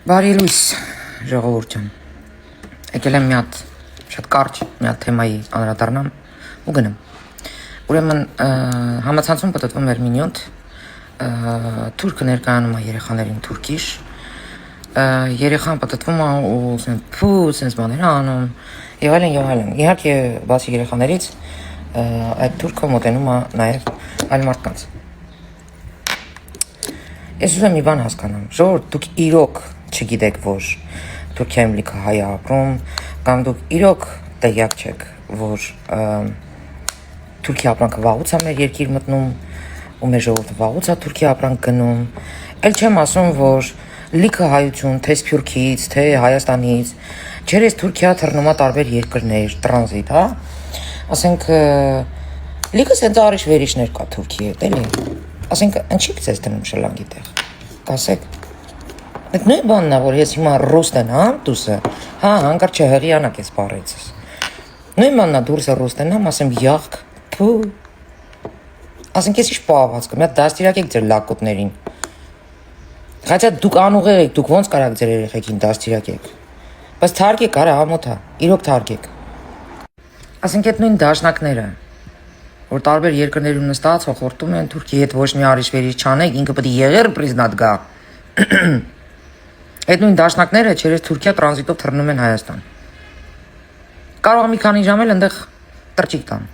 Բարի լույս, ժողովուրդ ջան։ Եկել եմ մի հատ շատ կարճ մի հատ թեմայի անդրադառնամ ու գնամ։ Ուրեմն համացանցում պատտվում էր մի նյութ, թուրքը ներկայանում է երեխաներին թուրքիշ, երեխան պատտվում է ու սենց բաներ անում, եւ այլն։ Իհարկե, բացի երեխաներից, այդ թուրքը մոտենում է նաեւ այլ մարդկանց։ Ես ուզում եմ մի բան հասկանամ, ժողովուրդ, դուք իրոք չգիտեք, որ Թուրքիայում լիքը հայ է ապրում, կամ դուք իրոք տեղյակ չեք, որ Թուրքիա ապրանքը վաղուց է մեր երկիր մտնում, ու մեր ժողովուրդը վաղուց է Թուրքիա ապրանք գնում, էլ չեմ ասում, որ լիքը հայություն, թե Սփյուռքից, թե Հայաստանից, չերես Թուրքիա թռնում է տարբեր երկրներ, տրանզիտ, հա, ասենք, լիքը սենց արիշ-վերիշներ կա Թուրքի հետ, էլի, ասենք, ինչի՞ ձեզ դնում շլանգի տեղ, կասեք, այդ նույն բանն է, որ ես հիմա ռուստեն, հա, դուսը, հա, հանկարծ չհղիանակ ես բառեցս, նույն բանն է դուրսը ռուստենամ, ասեմ, յաղք, փու, ասենք, ես ինչ պահված կմ, այդ դաստիրակ եք ձեր լակոտներին, խայցա դուք անուղեղ եք, դուք ոնց կարաք ձեր երեխեքին դաստիրակ եք, բայց թարգեք, արա, համոթա, իրոք թարգեք, ասենք, այդ նույն դաշնակները, որ տարբեր երկրներում նստած հոխորտում են Թուրքի հետ ոչ մի արիշ-վերիշ չանեք, ինքը պետք է եղեր պրիզնատ գա։ Այդ նույն դաշնակները չերես Թուրքիա տրանզիտով թռնում են Հայաստան։ Կարող մի քանի ժամ էլ այնտեղ տրճիկ տան։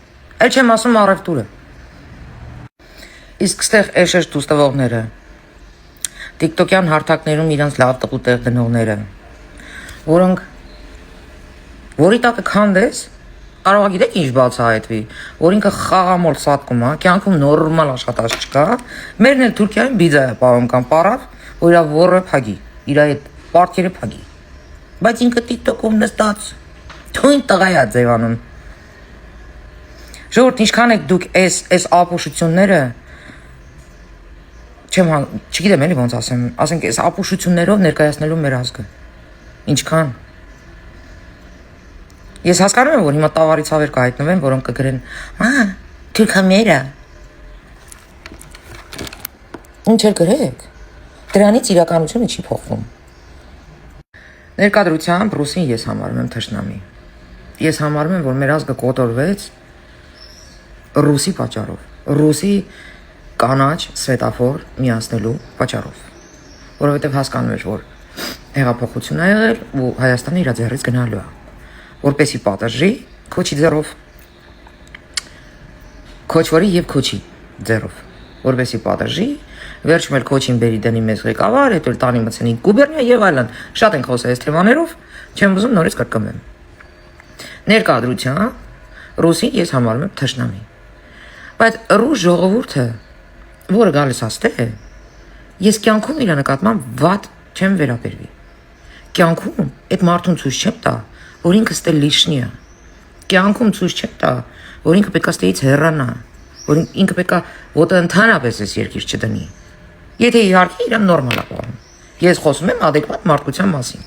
Էլ չեմ ասում առևտուրը։ Իսկ ստեղ էշեշ դուստվողները, TikTok-յան հարթակներում իրանց լավ տղու տեղ դնողները, որոնք որի տակը քանդես, կարող է գիտեք ինչ բացահայտվի, որ ինքը խաղամոլ սատկում է, կյանքում նորմալ աշխատած չկա, մերն էլ Թուրքիայում բիձա է պահում կամ պարավ, որ իրա ոռը փագի, իրա այդ պարտքերը փագի, բայց ինքը TikTok-ում նստած, թույն տղա է ձևանում։ Ժողովուրդ, ինչքան եք դուք այս ապուշությունները, չգիտեմ էլի ոնց ասեմ, ասենք այս ապուշություններով ներկայացնելու մեր ազգը, ինչքան։ Ես հասկանում եմ, որ հիմա տավարի ցավեր կհայտնվեն, որոնք կգրեն, թուրքը մեր է։ Ինչ էլ գրեք, դրանից իրականությունը չի փոխվում։ Ներկայությամբ ռուսին ես համարում եմ թշնամի։ Ես համարում եմ, որ մեր ազգը կոտորվեց ռուսի պատճառով, ռուսի կանաչ սվետաֆոր միացնելու պատճառով, որովհետև հասկանում էր, որ հեղափոխություն է եղել ու Հայաստանը իր ձեռից գնալու է, որպեսի պատժի քոչի ձեռով, քոչվորի եւ քոչի ձեռով, որպեսի պատժի, վերջում էլ քոչին բերի դնի մեզ ղեկավար, հետո էլ տանի մցնի գուբերնիա եւ այլն, շատ ենք խոսել այս թեմաներով, չեմ ուզում նորից կրկնվեմ։ Ներկայությամբ ռուսին ես համարում եմ թշնամի, բայց ռուս ժողովուրդը, որը գալիս աստե, ես կյանքում իր նկատմամբ վատ չեմ վերաբերվի, կյանքում այդ մարդուն ցույց չեմ տա, որ ինքը ստե լիշնի է, կյանքում ցույց չեմ տա, որ ինքը պետք է ստեից հեռանա, որ ինքը պետք է ոտը ընդհանրապես այս երկիր չդնի, եթե իհարկե իրան նորմալ է պահում, ես խոսում եմ ադեկվատ մարդկության մասին,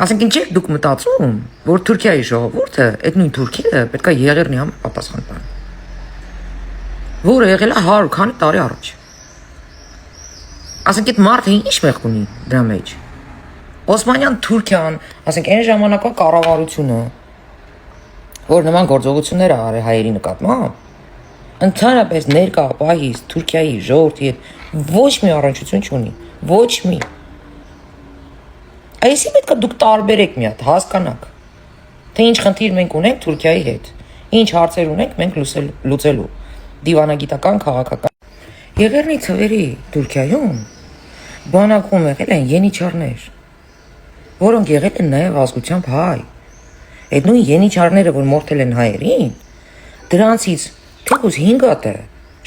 ասենք ինչ եք դուք մտածում, որ Թուրքիայի ժողովուրդը, այդ նույն թուրքերը պետք է եղերնի համար պատասխան տան, որը եղել է 100 քանի տարի առաջ, ասենք այդ մարդը ինչ մեղք ունի դրա մեջ, Օսմանյան Թուրքիան, ասենք այն ժամանակվա կառավարությունը, որ նման գործողություններ է արել հայերի նկատմամբ, ընդհանրապես ներկա պահից Թուրքիայի ժողովրդի հետ ոչ մի առնչություն չունի, ոչ մի։ Այսի պետք է դուք տարբերեք մի հատ, հասկանաք, թե ինչ խնդիր մենք ունենք Թուրքիայի հետ, ինչ հարցեր ունենք մենք լուծելու, դիվանագիտական, քաղաքական։ Եղերնի ցավերի Թուրքիայում բանակում եղել են ենիչարներ, որոնք եղել են նաև ազգությամբ հայ, այդ նույն ենիչարները, որ մորթել են հայերին, դրանցից թեկուզ 5 հատը,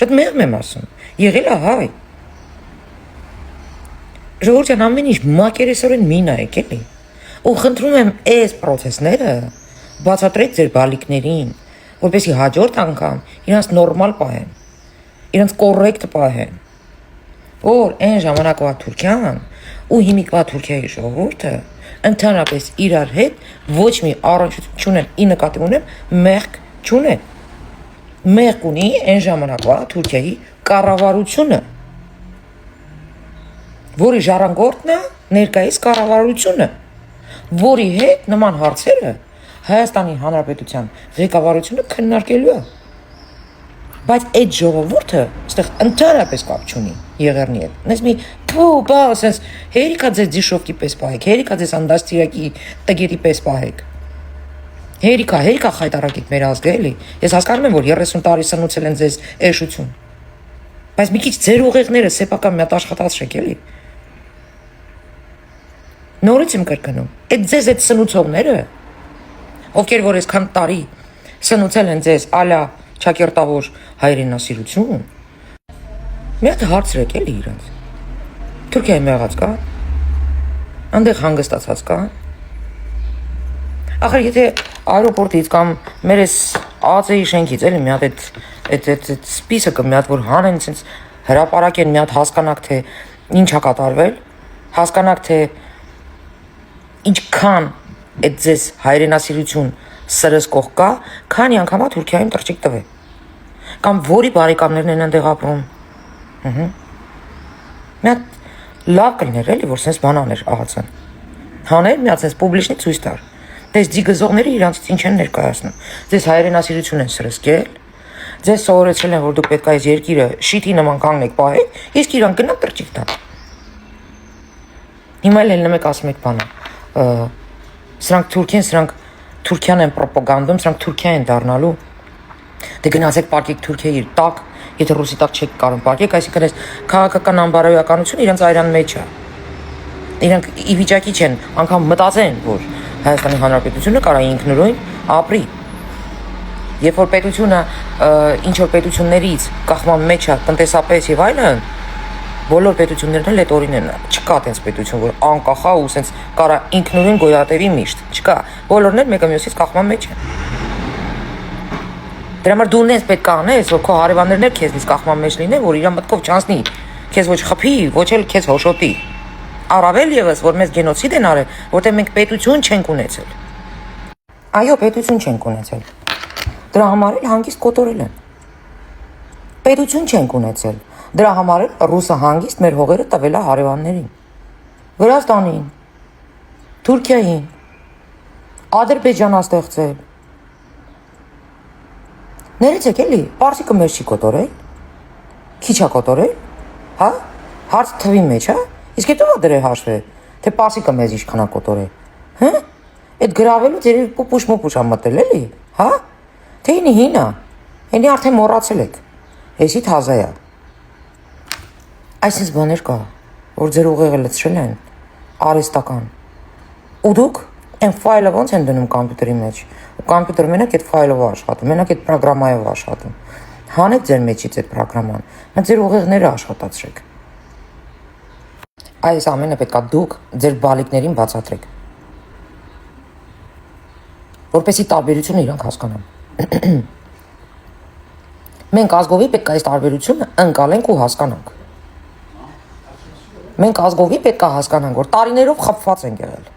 շատ մեղմ եմ ասում, եղել է հայ, ժողովուրդ ջան ամեն ինչ մակերեսորեն մի նայեք էլի, ու խնդրում եմ այս պրոցեսները բացատրեք ձեր բալիկներին, որպեսզի հաջորդ անգամ իրանց նորմալ պահեն, իրանց կոռեկտ պահեն, որ այն ժամանակվա Թուրքիան ու հիմիկվա Թուրքիայի ժողովուրդը ընդհանրապես իրար հետ ոչ մի առնչություն չունեն, ի նկատի ունեմ մեղք չունեն, մեղք ունի այն ժամանակվա Թուրքիայի կառավարությունը, որի ժառանգորդն է ներկայիս կառավարությունը, որի հետ նման հարցերը Հայաստանի Հանրապետության ղեկավարությունը քննարկելու է։ Բայց այդ ժողովուրդը այստեղ ընդհանրապես կապ չունի Եղեռնի հետ։ Նես մի բա, ասես հերիքա ձեզ դիշովկի պես պահեք, հերիքա ձեզ անդաստիրակի տգետի պես պահեք։ Հերիքա խայտարակիք մեր ազգը էլի։ Ես հասկանում եմ, որ 30 տարի սնուցել են ձեզ էշություն։ Բայց մի քիչ ձեր ուղեղները սեփական մի հատ աշխատացրեք էլի։ Նորից եմ կրկնում։ Այդ ձեզ այդ սնուցողները, ովքեր որ այսքան տարի սնուցել են ձեզ ալա ճակերտավոր հայրենասիրություն, մի հատ հարցրեք էլի իրենց։ Թուրքիայի մեղած կա, այնտեղ հանգստացած կա։ Ախր եթե аэропորտից կամ մեր այս ԱԱԾ-ի շենքից էլի մի հատ այդ սպիսկը մի հատ որ հանեն, sense հրապարակեն, մի հատ հասկանաք թե ինչ է կատարվել, հասկանաք թե ինչքան այդ ձեզ հայրենասիրություն սրսկող կա, քանի անգամա Թուրքիայում տրճիկ տվե։ Կամ որի բարեկամներն են այնտեղ ապրում։ Մի հատ լավ կլիներ էլի, որ sense բան աներ ԱԱԾ-ն։ Հաներ մի հատ sense պուբլիչնի ցույց տար։ Ձեզ դիգզողները իրանցից ինչ են ներկայացնում։ Ձեզ հայրենասիրություն են սրսկել, ձեզ սովորեցրել են, որ դուք պետք է այս երկիրը շիտի նման կանգնեք պահեք, իսկ իրան գնա տրճիկ տան։ Հիմա էլ նմեք ասում եք բանը։ Սրանք Թուրքիան, սրանք Թուրքիան են պրոպագանդում, սրանք Թուրքիա են դառնալու։ Դե գնացեք պարկեք Թուրքիայի տակ, եթե ռուսի տակ չեք կարող պարկեք, այսինքն այս քաղաքական անբարոյականությունը իրանց այրան մեջ է։ Իրանք ի վիճակի չեն անգամ մտածեն, որ Հայաստանի Հանրապետությունը կարա ինքնուրույն ապրի։ Երբ որ պետությունը ինչ որ պետություններից կախման մեջ է տնտեսապես եւ այլն, բոլոր պետություններն էլ այդ օրինն են։ Չկա այդպես պետություն, որ անկախ է ու սենց կարա ինքնուրույն գոյատևի միշտ։ Չկա։ Բոլորն էլ մեկը մյուսից կախման մեջ են։ Դրա համար դու ունես պետք է անես, որ քո հարևաններն էլ քեզնից կախման մեջ լինեն, որ իրա մտքով չանցնի, քեզ ոչ խփի, ոչ էլ քեզ հոշոտի։ Առավել եւս, որ մեզ գենոցիդ են արել, որտեղ մենք պետություն չենք ունեցել։ Այո, պետություն չենք ունեցել։ Դրա համար էլ հանգիստ կոտորել են։ Պետություն չենք ունեցել։ Դրա համար էլ ռուսը հանգիստ մեր հողերը տվել է հարևաններին։ Վրաստանին, Թուրքիային, Ադրբեջանա ստեղծել։ Ներեցեք էլի, Պարսիկը մեզ չի կոտորել։ Քիչ է կոտորել, հա? Հարց թվի մեջ, հա? Իսկ հետո դրե հաշվե, թե Պարսիկը մեզ ինչքան է կոտորել։ Հա? Այդ գրավելու ձեր պուպուշ-մոպուշ ամատել էլի, հա? Թե ինի հինա, ինի արդեն մոռացել եք, հեսի թազա է։ Այսինքն բաներ կա, որ ձեր ուղեղը լցրել են, արեստական։ Ու դուք այն ֆայլը ոնց են դնում կոմպյուտերի մեջ, ու կոմպյուտերը մենակ այդ ֆայլով աշխատում, մենակ այդ պրոգրամայով աշխատում։ Հանեք ձեր մեջից այդ պրոգրաման, նա ձեր ուղեղները աշխատացրեք։ Այս ամենը պետք է դուք ձեր բալիկներին բացատրեք, որպեսզի տարբերությունը իրանք հասկանան։ Մենք ազգովի պետք է այս տարբերությունը ընկալենք ու հասկանանք։ Մենք ազգովի պետք է հասկանանք, որ տարիներով խփված ենք եղել։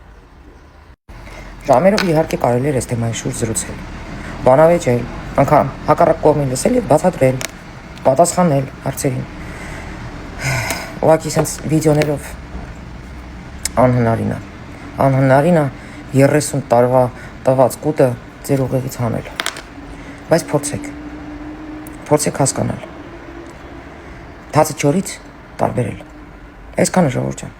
Ժամերով իհարկե կարելի է այս թեմայի շուրջ զրուցել, բանավեճել, անգամ հակառակ կողմին լսել եւ բացատրել, պատասխանել հարցերին։ Ուղղակի sense վիդեոներով անհնարին է 30 տարվա տված կուտը ձեր ուղեղից հանել։ Բայց փորձեք հասկանալ։ Թացը չորից տարբերել։ Այսքանը ժողովուրդ ջան։